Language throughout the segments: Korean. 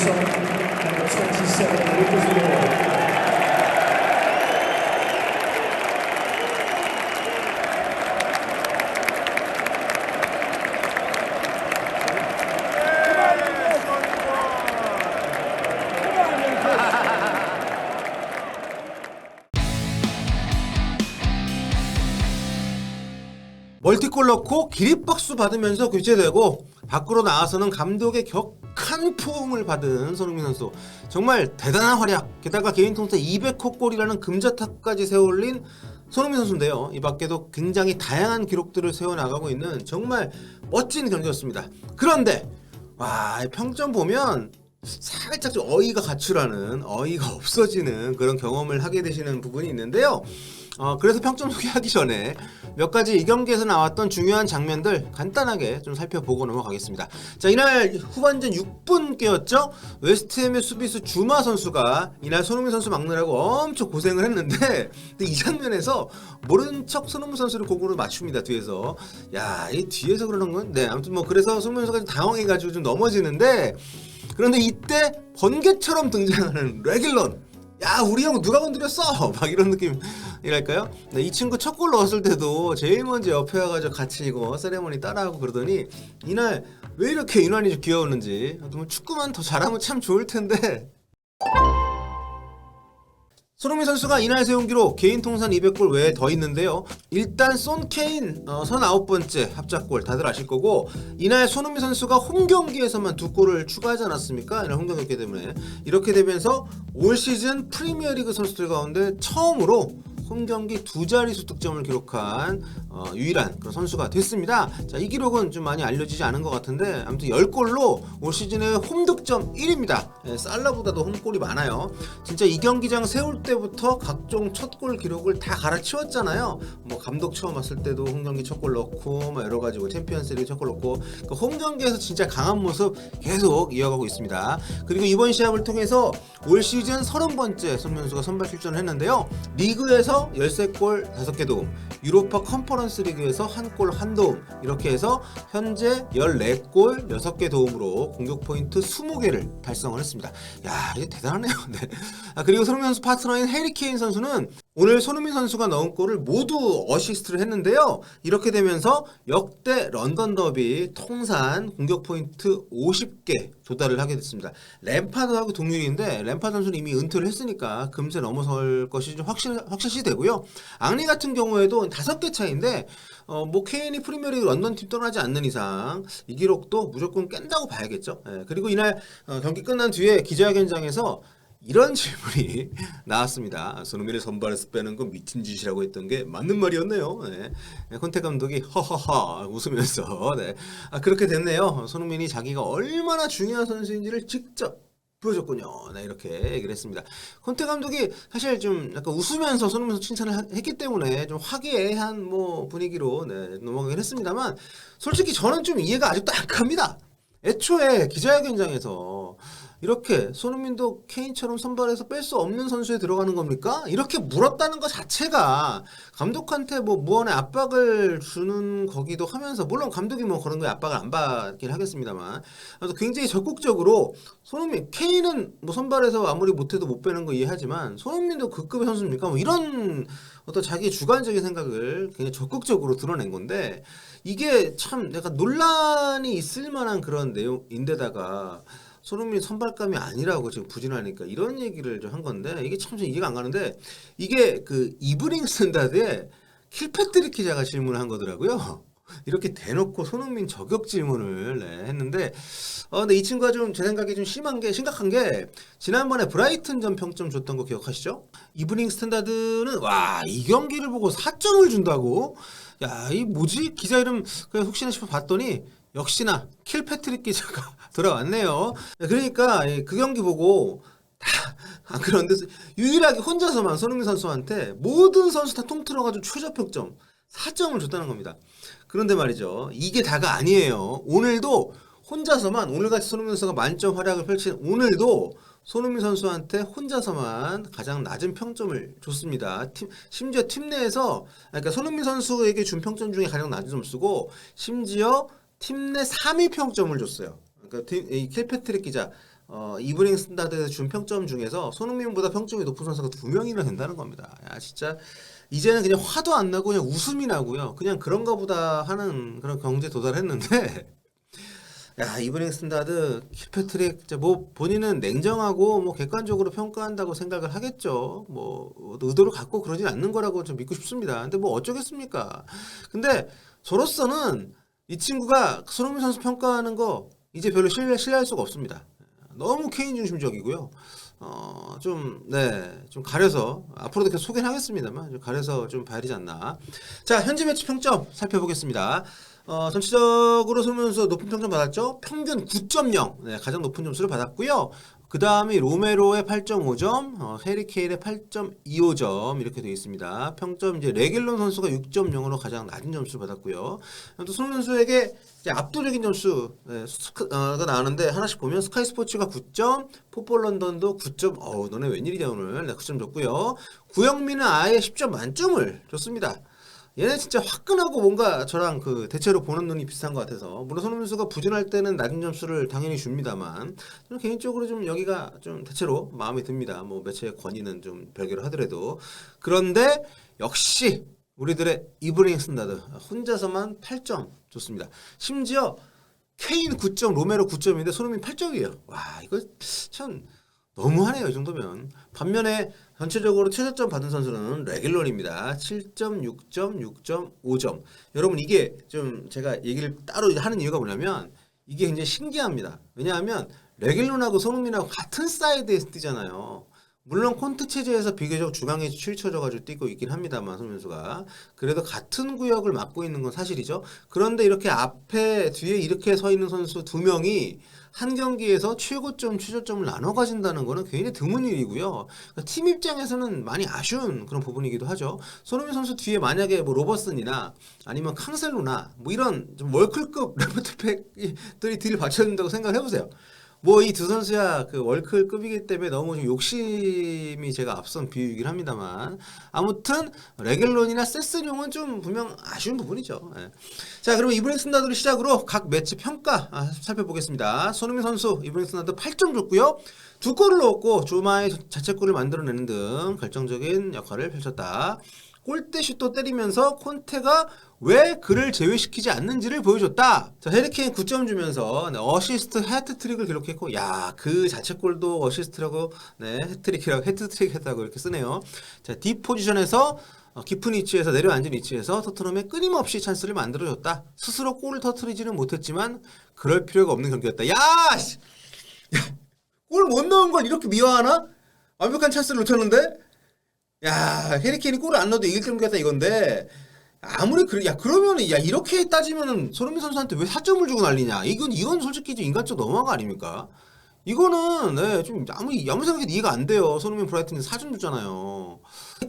Son, number 27, Lucas Moura. 멀티골 넣고 기립박수 받으면서 교체되고 밖으로 나와서는 감독의 격한 포옹을 받은 손흥민 선수. 정말 대단한 활약, 게다가 개인 통산 200호 골이라는 금자탑까지 세워올린 손흥민 선수인데요. 이 밖에도 굉장히 다양한 기록들을 세워나가고 있는 정말 멋진 경기였습니다. 그런데 와, 평점 보면 살짝 좀 어이가 가출하는, 어이가 없어지는 그런 경험을 하게 되시는 부분이 있는데요. 그래서 평점 소개하기 전에 몇 가지 이 경기에서 나왔던 중요한 장면들 간단하게 좀 살펴보고 넘어가겠습니다. 자, 이날 후반전 6분께였죠. 웨스트햄의 수비수 주마 선수가 이날 손흥민 선수 막느라고 엄청 고생을 했는데 이 장면에서 모른 척 손흥민 선수를 공으로 맞춥니다. 뒤에서. 야, 이 뒤에서 그러는 건? 네, 아무튼 뭐 그래서 손흥민 선수가 좀 당황해가지고 좀 넘어지는데, 그런데 이때 번개처럼 등장하는 레길런. 야, 우리 형 누가 건드렸어? 막 이런 느낌이랄까요? 네, 이 친구 첫 골 넣었을 때도 제일 먼저 옆에 와가지고 같이 이거 세레모니 따라하고 그러더니 이날 왜 이렇게 인원이 좀 귀여웠는지. 축구만 더 잘하면 참 좋을 텐데. 손흥민 선수가 이날 세운 기록 개인 통산 200골 외에 더 있는데요. 일단 손 케인 39번째 합작골 다들 아실 거고, 이날 손흥민 선수가 홈 경기에서만 2골을 추가하지 않았습니까? 이날 홈 경기 때문에. 이렇게 되면서 올 시즌 프리미어리그 선수들 가운데 처음으로 홈 경기 2자릿수 득점을 기록한 유일한 그런 선수가 됐습니다. 자, 이 기록은 좀 많이 알려지지 않은 것 같은데 아무튼 10골로 올 시즌의 홈 득점 1위입니다. 살라보다도 홈골이 많아요. 진짜 이 경기장 세울 때부터 각종 첫 골 기록을 다 갈아치웠잖아요. 뭐 감독 처음 왔을 때도 홈 경기 첫 골 넣고 뭐 여러 가지 챔피언스리그 첫 골 넣고, 그러니까 홈 경기에서 진짜 강한 모습 계속 이어가고 있습니다. 그리고 이번 시합을 통해서 올 시즌 30번째 손흥민 선수가 선발 출전을 했는데요. 리그에서 13골 5개 도움, 유로파 컨퍼런스 리그에서 1골 1도움, 이렇게 해서 현재 14골 6개 도움으로 공격 포인트 20개를 달성을 했습니다. 야, 이게 대단하네요. 네. 그리고 손흥민 선수 파트너인 해리 케인 선수는 오늘 손흥민 선수가 넣은 골을 모두 어시스트를 했는데요. 이렇게 되면서 역대 런던 더비 통산 공격 포인트 50개 도달을 하게 됐습니다. 램파드하고 동률인데 램파드 선수는 이미 은퇴를 했으니까 금세 넘어설 것이 좀 확실시 되고요. 앙리 같은 경우에도 5개 차이인데 뭐 케인이 프리미어리그 런던 팀 떠나지 않는 이상 이 기록도 무조건 깬다고 봐야겠죠. 그리고 이날 경기 끝난 뒤에 기자회견장에서 이런 질문이 나왔습니다. 손흥민을 선발해서 빼는 건 미친 짓이라고 했던 게 맞는 말이었네요. 네. 콘테 감독이 허허허 웃으면서 네. 그렇게 됐네요. 손흥민이 자기가 얼마나 중요한 선수인지를 직접 보여줬군요. 네, 이렇게 얘기를 했습니다. 콘테 감독이 사실 좀 약간 웃으면서 손흥민 선수 칭찬을 했기 때문에 좀 화기애애한 뭐 분위기로 네, 넘어가긴 했습니다만, 솔직히 저는 좀 이해가 아직도 안 갑니다. 애초에 기자회견장에서 이렇게 손흥민도 케인처럼 선발해서 뺄 수 없는 선수에 들어가는 겁니까? 이렇게 물었다는 것 자체가 감독한테 뭐 무언의 압박을 주는 거기도 하면서, 물론 감독이 뭐 그런 거에 압박을 안 받긴 하겠습니다만, 그래서 굉장히 적극적으로 손흥민, 케인은 뭐 선발해서 아무리 못해도 못 빼는 거 이해하지만 손흥민도 그 급의 선수입니까? 뭐 이런 어떤 자기 주관적인 생각을 굉장히 적극적으로 드러낸 건데, 이게 참 약간 논란이 있을 만한 그런 내용인데다가 손흥민 선발감이 아니라고 지금 부진하니까 이런 얘기를 좀 한 건데, 이게 참 이해가 안 가는데, 이게 그 이브닝 스탠다드에 킬패트릭 기자가 질문을 한 거더라고요. 이렇게 대놓고 손흥민 저격 질문을 했는데, 근데 이 친구가 좀 제 생각에 좀 심각한 게 지난번에 브라이튼전 평점 줬던 거 기억하시죠? 이브닝 스탠다드는 와, 이 경기를 보고 4점을 준다고? 야, 이 뭐지? 기자 이름 그냥 혹시나 싶어 봤더니 역시나 킬패트릭 기자가 돌아왔네요. 그러니까 그 경기 보고 다 그런데 유일하게 혼자서만 손흥민 선수한테 모든 선수 다 통틀어가지고 최저 평점 4점을 줬다는 겁니다. 그런데 말이죠, 이게 다가 아니에요. 오늘도 혼자서만, 오늘같이 손흥민 선수가 만점 활약을 펼친 오늘도 손흥민 선수한테 혼자서만 가장 낮은 평점을 줬습니다. 심지어 팀 내에서, 그러니까 손흥민 선수에게 준 평점 중에 가장 낮은 점수고, 심지어 팀 내 3위 평점을 줬어요. 그러니까 이 킬패트릭 기자 이브닝 스탠다드에서 준 평점 중에서 손흥민보다 평점이 높은 선수가 2명이나 된다는 겁니다. 야 진짜 이제는 그냥 화도 안 나고 그냥 웃음이 나고요. 그냥 그런가 보다 하는 그런 경지에 도달했는데 야 이브닝 스탠다드 킬패트릭 뭐 본인은 냉정하고 뭐 객관적으로 평가한다고 생각을 하겠죠. 뭐 의도를 갖고 그러진 않는 거라고 좀 믿고 싶습니다. 근데 뭐 어쩌겠습니까. 근데 저로서는 이 친구가 손흥민 선수 평가하는 거 이제 별로 신뢰할 수가 없습니다. 너무 케인 중심적이고요. 좀 가려서 앞으로도 계속 소개는 하겠습니다만 좀 가려서 좀 봐야 되지 않나. 자 현재 매치 평점 살펴보겠습니다. 전체적으로 손흥민 선수 높은 평점 받았죠. 평균 9.0 네, 가장 높은 점수를 받았고요. 그 다음에 로메로의 8.5점, 해리케인의 8.25점 이렇게 되어 있습니다. 평점 이제 레길론 선수가 6.0으로 가장 낮은 점수를 받았고요. 또 손흥민 선수에게 이제 압도적인 점수가 나오는데 하나씩 보면 스카이 스포츠가 9점, 풋볼 런던도 9점. 너네 웬일이냐 오늘. 네, 9점 줬고요. 구영민은 아예 10점 만점을 줬습니다. 얘네 진짜 화끈하고 뭔가 저랑 그 대체로 보는 눈이 비슷한 것 같아서 물론 손흥민 선수가 부진할 때는 낮은 점수를 당연히 줍니다만 저는 개인적으로 좀 여기가 좀 대체로 마음에 듭니다. 뭐 매체의 권위는 좀 별개로 하더라도 그런데 역시 우리들의 이브닝 스탠다드 혼자서만 8점 줬습니다. 심지어 케인 9점, 로메로 9점인데 손흥민 8점이에요. 와 이거 참 너무하네요 이 정도면. 반면에 전체적으로 최저점 받은 선수는 레길론입니다. 7점, 6점, 6.5점. 여러분 이게 좀 제가 얘기를 따로 하는 이유가 뭐냐면 이게 굉장히 신기합니다. 왜냐하면 레길론하고 손흥민하고 같은 사이드에서 뛰잖아요. 물론 콘트 체제에서 비교적 중앙에 치우쳐져가지고 뛰고 있긴 합니다만 손흥민 선수가 그래도 같은 구역을 맡고 있는 건 사실이죠. 그런데 이렇게 앞에 뒤에 이렇게 서 있는 선수 두 명이 한 경기에서 최고점, 최저점을 나눠 가진다는 거는 굉장히 드문 일이고요. 그러니까 팀 입장에서는 많이 아쉬운 그런 부분이기도 하죠. 손흥민 선수 뒤에 만약에 뭐 로버슨이나 아니면 캉셀로나 뭐 이런 좀 월클급 레프트백들이 뒤를 받쳐준다고 생각을 해보세요. 뭐 이 두 선수야 그 월클급이기 때문에 너무 좀 욕심이 제가 앞선 비유이긴 합니다만 아무튼 레겔론이나 세스뇽은 좀 분명 아쉬운 부분이죠. 예. 자 그러면 이브닝 스탠다드를 시작으로 각 매치 평가 살펴보겠습니다. 손흥민 선수 이브닝 스탠다드 8점 줬고요. 2골을 넣었고 조마의 자책골을 만들어내는 등 결정적인 역할을 펼쳤다. 골대슛도 때리면서 콘테가 왜 그를 제외시키지 않는지를 보여줬다. 자, 해리케인 9점 주면서 어시스트 해트트릭을 기록했고 야, 그 자책골도 어시스트라고 해트트릭 했다고 이렇게 쓰네요. 자, 딥 포지션에서 깊은 위치에서 내려앉은 위치에서 토트넘에 끊임없이 찬스를 만들어줬다. 스스로 골을 터뜨리지는 못했지만 그럴 필요가 없는 경기였다. 야! 골 못 넣은 걸 이렇게 미워하나? 완벽한 찬스를 놓쳤는데? 야, 해리케인이 골을 안 넣어도 이길 경기였다 이건데 아무리 그러면은 이렇게 따지면은 손흥민 선수한테 왜 4점을 주고 난리냐? 이건 솔직히 좀 인간적 너무한 거 아닙니까? 이거는 좀 아무 생각해도 이해가 안 돼요. 손흥민 브라이튼이 4점 줬잖아요.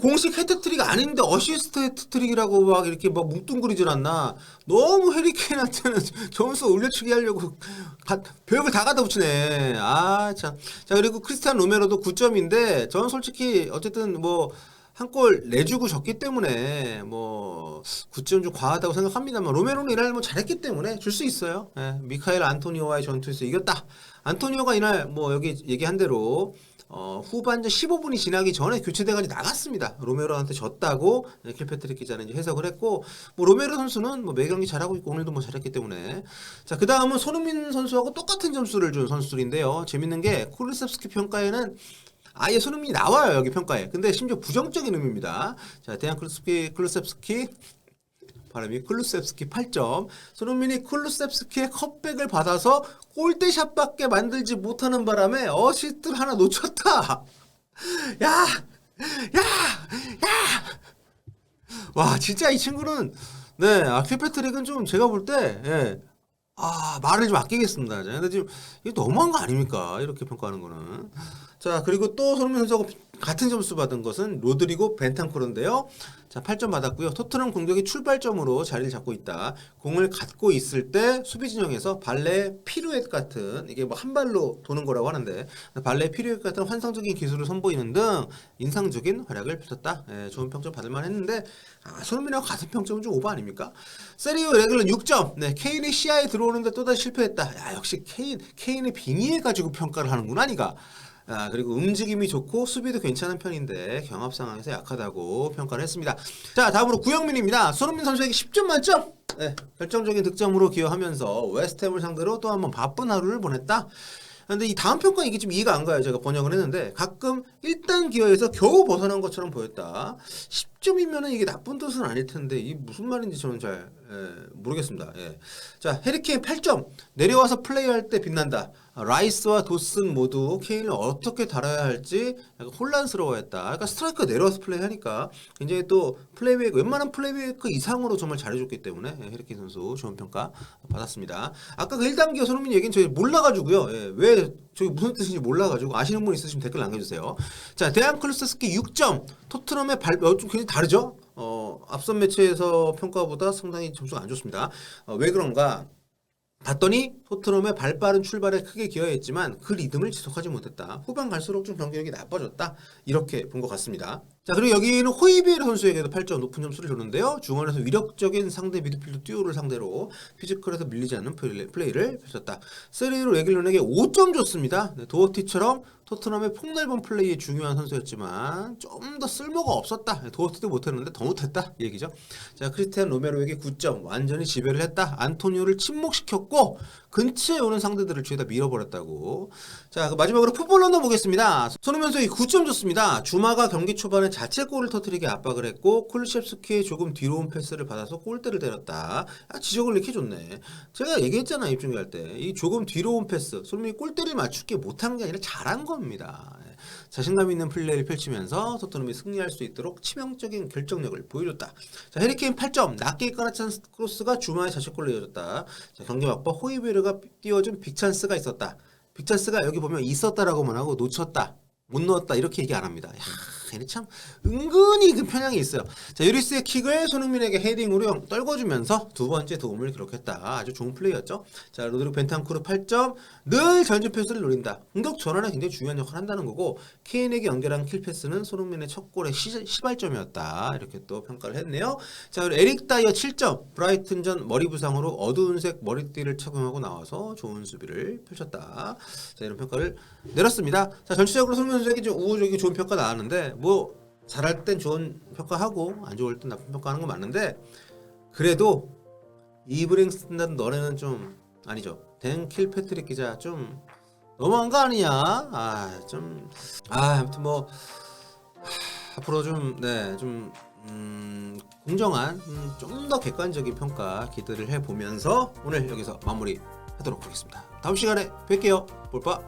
공식 해트트릭 아닌데 어시스트 해트트릭이라고 막 이렇게 막 뭉뚱그리질 않나. 너무 해리케인한테는 점수 올려치기 하려고 별걸 다 갖다 붙이네. 아 참. 자 그리고 크리스티안 로메로도 9점인데 저는 솔직히 어쨌든 뭐 한 골 내주고 졌기 때문에 뭐 9점 좀 과하다고 생각합니다만 로메로는 이날 뭐 잘했기 때문에 줄 수 있어요. 예, 미카엘 안토니오와의 전투에서 이겼다. 안토니오가 이날 뭐 여기 얘기한 대로 후반전 15분이 지나기 전에 교체돼가지고 나갔습니다. 로메로한테 졌다고 킬패트릭 기자는 이제 해석을 했고 뭐 로메로 선수는 뭐 매 경기 잘하고 있고 오늘도 뭐 잘했기 때문에 자 그 다음은 손흥민 선수하고 똑같은 점수를 준 선수들인데요. 재밌는 게 쿨루셉스키 평가에는 아예 손흥민이 나와요 여기 평가에. 근데 심지어 부정적인 의미입니다. 자 대한 쿨루셉스키 발음이 쿨루셉스키 8점. 손흥민이 쿨루셉스키의 컵백을 받아서 골대샷밖에 만들지 못하는 바람에 어시스트를 하나 놓쳤다. 야! 와 진짜 이 친구는 킬패트릭은 좀 제가 볼 때 말을 좀 아끼겠습니다. 근데 지금 이게 너무한 거 아닙니까? 이렇게 평가하는 거는. 자 그리고 또 손흥민 선수하고 같은 점수 받은 것은 로드리고 벤탄쿠르인데요. 자 자, 8점 받았고요. 토트넘 공격이 출발점으로 자리를 잡고 있다. 공을 갖고 있을 때 수비 진영에서 발레 피루엣 같은, 이게 뭐 한 발로 도는 거라고 하는데, 발레 피루엣 같은 환상적인 기술을 선보이는 등 인상적인 활약을 펼쳤다. 예, 좋은 평점 받을만 했는데, 손흥민하고 같은 평점은 좀 오버 아닙니까? 세리오 레귤러 6점. 네, 케인이 시야에 들어오는데 또다시 실패했다. 야, 역시 케인의 빙의해가지고 평가를 하는구나, 니가. 그리고 움직임이 좋고 수비도 괜찮은 편인데 경합 상황에서 약하다고 평가를 했습니다. 자, 다음으로 구영민입니다. 손흥민 선수에게 10점 만점. 네, 결정적인 득점으로 기여하면서 웨스트햄을 상대로 또 한번 바쁜 하루를 보냈다. 근데 이 다음 평가 이게 좀 이해가 안 가요. 제가 번역을 했는데 가끔 1단 기여에서 겨우 벗어난 것처럼 보였다. 10점이면은 이게 나쁜 뜻은 아닐 텐데 이 무슨 말인지 저는 잘 모르겠습니다. 예. 자, 해리케인 8점. 내려와서 플레이할 때 빛난다. 라이스와 도슨 모두 케인을 어떻게 다뤄야 할지 약간 혼란스러워했다. 그러니까 스트라이커가 내려와서 플레이하니까 굉장히 또 플레이메이커, 웬만한 플레이메이커 이상으로 정말 잘해줬기 때문에 해리케인 선수 좋은 평가 받았습니다. 아까 그 1단계 손흥민 얘기는 저희 몰라가지고요. 예, 왜 저기 무슨 뜻인지 몰라가지고 아시는 분 있으시면 댓글 남겨주세요. 자, 데안 클루세스키 6점. 토트넘의 좀 굉장히 다르죠? 앞선 매치에서 평가보다 상당히 점수가 안 좋습니다. 왜 그런가? 봤더니 토트넘의 발빠른 출발에 크게 기여했지만 그 리듬을 지속하지 못했다. 후반 갈수록 좀 경기력이 나빠졌다. 이렇게 본 것 같습니다. 자, 그리고 여기는 호이비에르 선수에게도 8점 높은 점수를 줬는데요. 중원에서 위력적인 상대 미드필더 듀오를 상대로 피지컬에서 밀리지 않는 플레이를 펼쳤다. 세리오 레길론에게 5점 줬습니다. 네, 도어티처럼 토트넘의 폭넓은 플레이에 중요한 선수였지만 좀 더 쓸모가 없었다. 도어티도 못했는데 더 못했다 이 얘기죠. 자, 크리스티안 로메로에게 9점. 완전히 지배를 했다. 안토니오를 침묵시켰고 근처에 오는 상대들을 죄다 밀어버렸다고. 자, 마지막으로 풋볼 런던 보겠습니다. 손흥민 선수에게 9점 줬습니다. 주마가 경기 초반에 자책골을 터뜨리게 압박을 했고 쿨루셰프스키의 조금 뒤로 온 패스를 받아서 골대를 때렸다. 지적을 이렇게 줬네. 제가 얘기했잖아요, 입중계할 때. 이 조금 뒤로 온 패스, 손흥민이 골대를 맞추게 못한 게 아니라 잘한 겁니다. 자신감 있는 플레이를 펼치면서 토트넘이 승리할 수 있도록 치명적인 결정력을 보여줬다. 자, 해리케인 8점. 낮게 깔아찬 크로스가 주마의 자책골로 이어졌다. 자, 경기 막바 호이베르가 띄워준 빅찬스가 있었다. 빅찬스가 여기 보면 있었다라고만 하고 놓쳤다, 못 넣었다 이렇게 얘기 안 합니다. 걔네 참 은근히 그 편향이 있어요. 자, 유리스의 킥을 손흥민에게 헤딩으로 떨궈주면서 두 번째 도움을 기록했다. 아주 좋은 플레이였죠. 자, 로드리고 벤탄쿠르 8점. 늘 전진 패스를 노린다. 공격 전환에 굉장히 중요한 역할을 한다는 거고 케인에게 연결한 킬 패스는 손흥민의 첫 골의 시발점이었다. 이렇게 또 평가를 했네요. 자, 그리고 에릭 다이어 7점. 브라이튼전 머리 부상으로 어두운색 머리띠를 착용하고 나와서 좋은 수비를 펼쳤다. 자, 이런 평가를 내렸습니다. 자, 전체적으로 손흥민 선수에게 좀 우호적이고 좋은 평가 나왔는데 뭐 잘할 땐 좋은 평가하고 안 좋을 땐 나쁜 평가하는 건 맞는데 그래도 이브링 쓴다는 너네는 좀 아니죠. 댄 킬패트릭 기자 좀 너무한 거 아니냐? 아무튼 뭐 앞으로 좀 공정한 좀 더 객관적인 평가 기대를 해보면서 오늘 여기서 마무리하도록 하겠습니다. 다음 시간에 뵐게요. 볼빠.